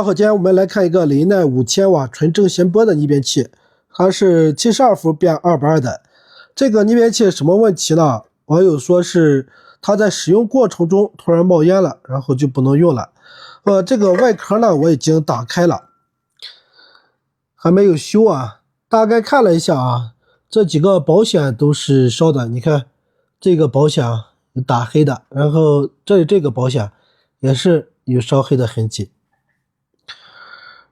好，今天我们来看一个雷奈5000瓦纯正弦波的逆变器，它是72伏变220的。这个逆变器什么问题呢？网友说是它在使用过程中突然冒烟了，然后就不能用了。这个外壳呢我已经打开了，还没有修啊。大概看了一下啊，这几个保险都是烧的。你看这个保险有打黑的，然后这个保险也是有烧黑的痕迹。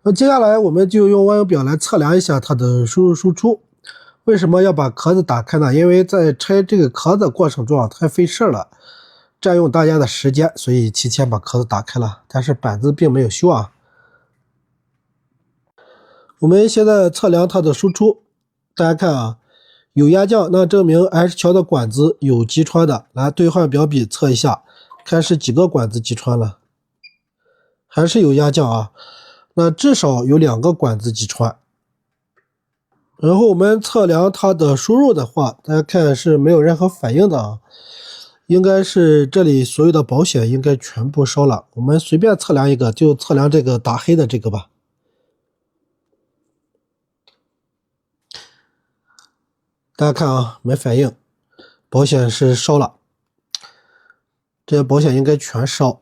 那接下来我们就用万用表来测量一下它的输入输出。为什么要把壳子打开呢？因为在拆这个壳子的过程中啊，太费事了，占用大家的时间，所以提前把壳子打开了。但是板子并没有修啊。我们现在测量它的输出，大家看啊，有压降，那证明 H 桥的管子有击穿的。来兑换表比测一下，看是几个管子击穿了，还是有压降啊。那至少有2个管子击穿。然后我们测量它的输入的话，大家看是没有任何反应的啊，应该是这里所有的保险应该全部烧了。我们随便测量一个，就测量这个打黑的这个吧。大家看啊，没反应，保险是烧了，这些保险应该全烧。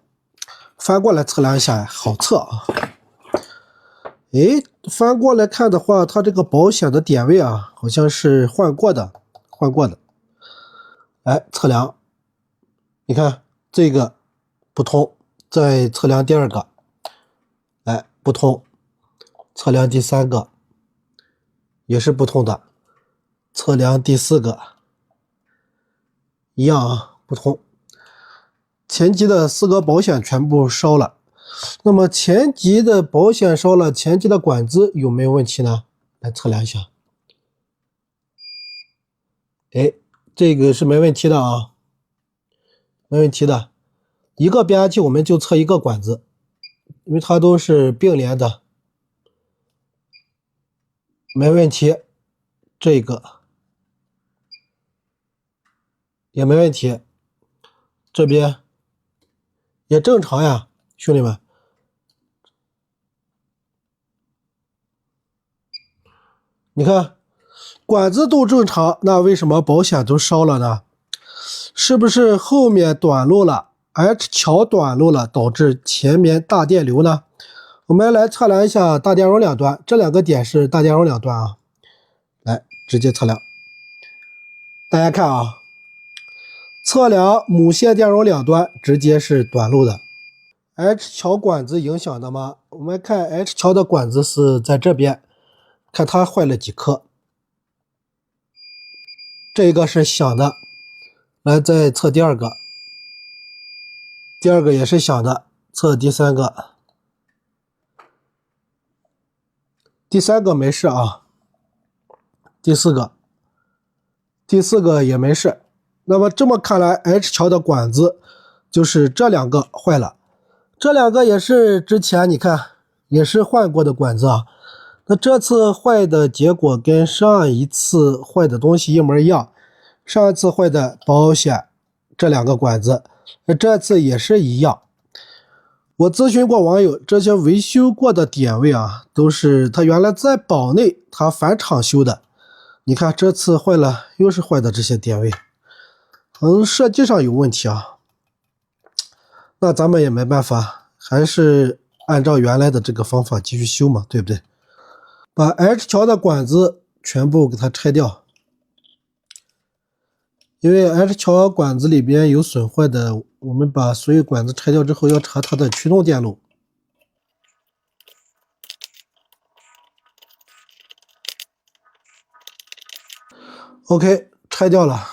翻过来测量一下，好测啊。翻过来看的话，它这个保险的点位啊，好像是换过的。来测量，你看这个不通，再测量第2个，来不通，测量第3个，也是不通的，测量第4个，一样啊，不通。前级的4个保险全部烧了。那么前级的保险烧了，前级的管子有没有问题呢？来测量一下。这个是没问题的啊，没问题的。一个变压器我们就测1个管子，因为它都是并联的，没问题。这个也没问题，这边也正常呀，兄弟们。你看管子都正常，那为什么保险都烧了呢？是不是后面短路了， H 桥短路了，导致前面大电流呢？我们来测量一下大电容两端，这2个点是大电容两端啊。来直接测量，大家看啊，测量母线电容两端直接是短路的。H 桥管子影响的吗？我们看 H 桥的管子是在这边，看它坏了几颗。这个是响的，来再测第2个，第2个也是响的，测第3个，第3个没事啊，第4个也没事。那么这么看来 H 桥的管子就是这2个坏了，这2个也是之前你看也是换过的管子啊。那这次坏的结果跟上一次坏的东西一模一样，上一次坏的保险这2个管子，那这次也是一样。我咨询过网友，这些维修过的点位啊，都是他原来在保内他返厂修的。你看这次坏了，又是坏的这些点位，设计上有问题啊。那咱们也没办法，还是按照原来的这个方法继续修嘛，对不对？把 H 桥的管子全部给它拆掉，因为 H 桥管子里边有损坏的，我们把所有管子拆掉之后，要查它的驱动电路。OK， 拆掉了。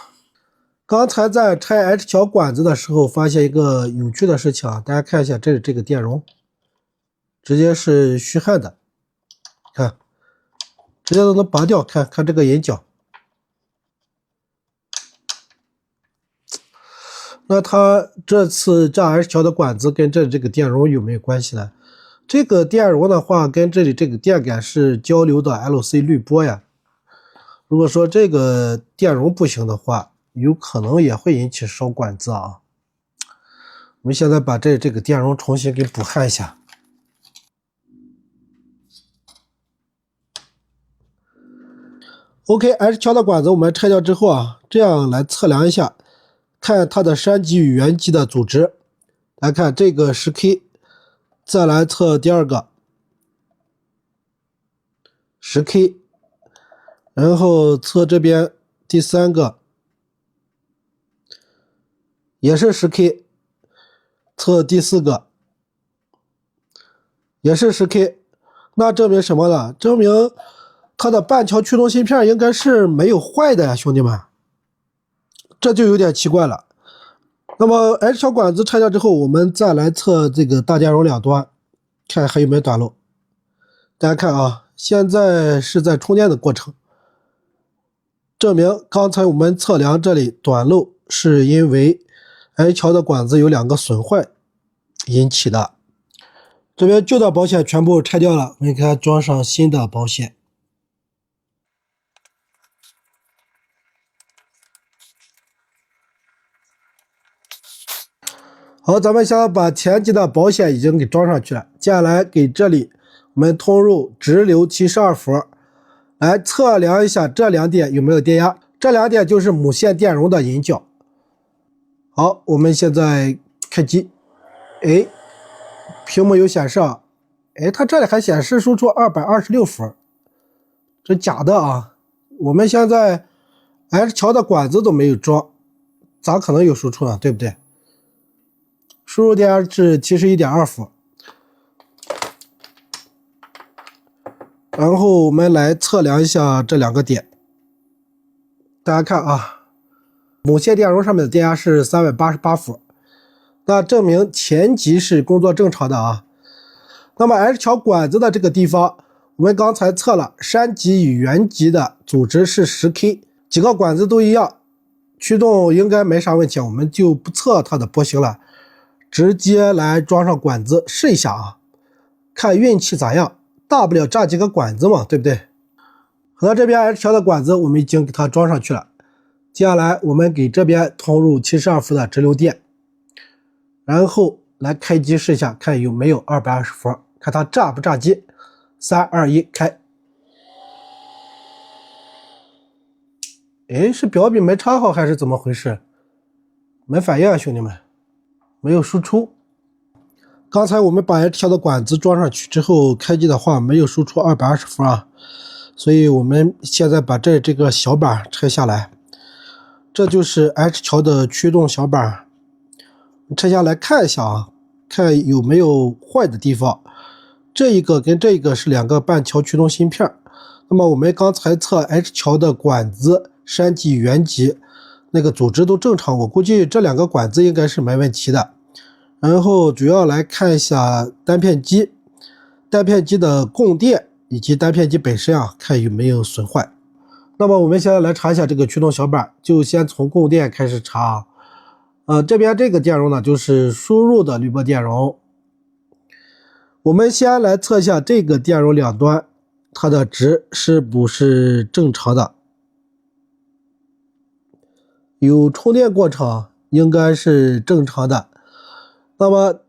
刚才在拆 H 桥管子的时候，发现一个有趣的事情啊，大家看一下，这是这个电容，直接是虚焊的，看。直接都能拔掉，看看这个引脚。那它这次炸 H 桥的管子跟这个电容有没有关系呢？这个电容的话，跟这里这个电感是交流的 LC 滤波呀。如果说这个电容不行的话，有可能也会引起烧管子啊。我们现在把这个电容重新给补焊一下。OK，H 桥的管子我们拆掉之后啊，这样来测量一下，看它的山极与原极的阻值。来看这个10K， 再来测第二个10K， 然后测这边第三个也是10K， 测第四个也是10K， 那证明什么呢？证明它的半桥驱动芯片应该是没有坏的呀，兄弟们，这就有点奇怪了。那么 H 桥管子拆掉之后，我们再来测这个大电容两端，看还有没有短路。大家看啊，现在是在充电的过程，证明刚才我们测量这里短路是因为 H 桥的管子有2个损坏引起的。这边旧的保险全部拆掉了，我们给它装上新的保险。好，咱们先把前级的保险已经给装上去了，接下来给这里我们通入直流72伏，来测量一下这2点有没有电压。这2点就是母线电容的引脚。好，我们现在开机，屏幕有显示啊，它这里还显示输出226伏，这假的啊！我们现在 H 桥的管子都没有装，咋可能有输出呢？对不对？输入电压是71.2伏，然后我们来测量一下这2个点。大家看啊，母线电容上面的电压是388伏，那证明前极是工作正常的啊。那么 H 桥管子的这个地方，我们刚才测了山极与原极的阻值是10K， 几个管子都一样，驱动应该没啥问题，我们就不测它的波形了。直接来装上管子试一下啊，看运气咋样，大不了炸几个管子嘛，对不对？好的，这边 H 桥的管子我们已经给它装上去了，接下来我们给这边通入72伏的直流电，然后来开机试一下，看有没有220伏，看它炸不炸机。3、2、1，开。是表笔没插好还是怎么回事？没反应啊，兄弟们。没有输出。刚才我们把 H 桥的管子装上去之后，开机的话没有输出220伏啊，所以我们现在把这个小板拆下来，这就是 H 桥的驱动小板，拆下来看一下啊，看有没有坏的地方。这一个跟这一个是2个半桥驱动芯片，那么我们刚才测 H 桥的管子山极原极那个阻值都正常，我估计这2个管子应该是没问题的。然后主要来看一下单片机的供电以及单片机本身啊，看有没有损坏。那么我们现在来查一下这个驱动小板，就先从供电开始查。这边这个电容呢，就是输入的滤波电容。我们先来测一下这个电容两端，它的值是不是正常的。有充电过程，应该是正常的。那么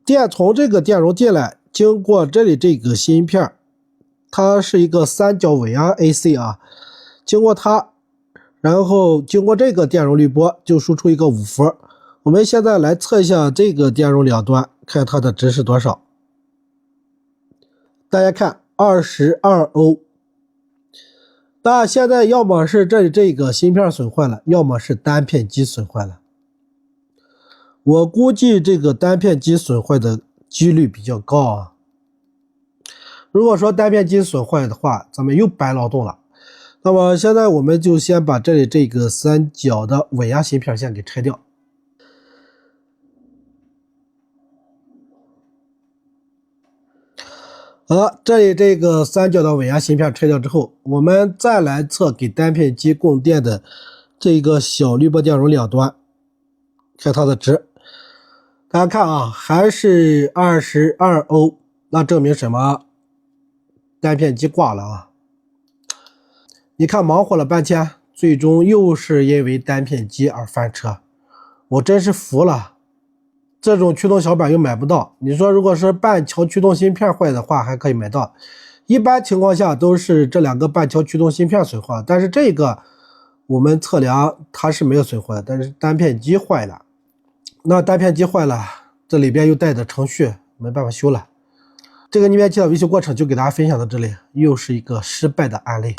电从这个电容进来，经过这里这个芯片，它是一个3角稳压 AC 啊，经过它，然后经过这个电容滤波就输出一个5伏。我们现在来测一下这个电容两端，看它的值是多少。大家看22欧。那现在要么是这个芯片损坏了，要么是单片机损坏了。我估计这个单片机损坏的几率比较高啊。如果说单片机损坏的话，咱们又白劳动了。那么现在我们就先把这里这个3角的稳压芯片先给拆掉。好了，这里这个3角的稳压芯片拆掉之后，我们再来测给单片机供电的这个小滤波电容两端，看它的值。大家看啊，还是22欧，那证明什么？单片机挂了啊！你看忙活了半天，最终又是因为单片机而翻车，我真是服了。这种驱动小板又买不到，你说如果是半桥驱动芯片坏的话还可以买到，一般情况下都是这两个半条驱动芯片损坏，但是这个我们测量它是没有损坏，但是单片机坏了。那单片机坏了，这里边又带着程序，没办法修了。这个逆变器的维修过程就给大家分享到这里，又是一个失败的案例。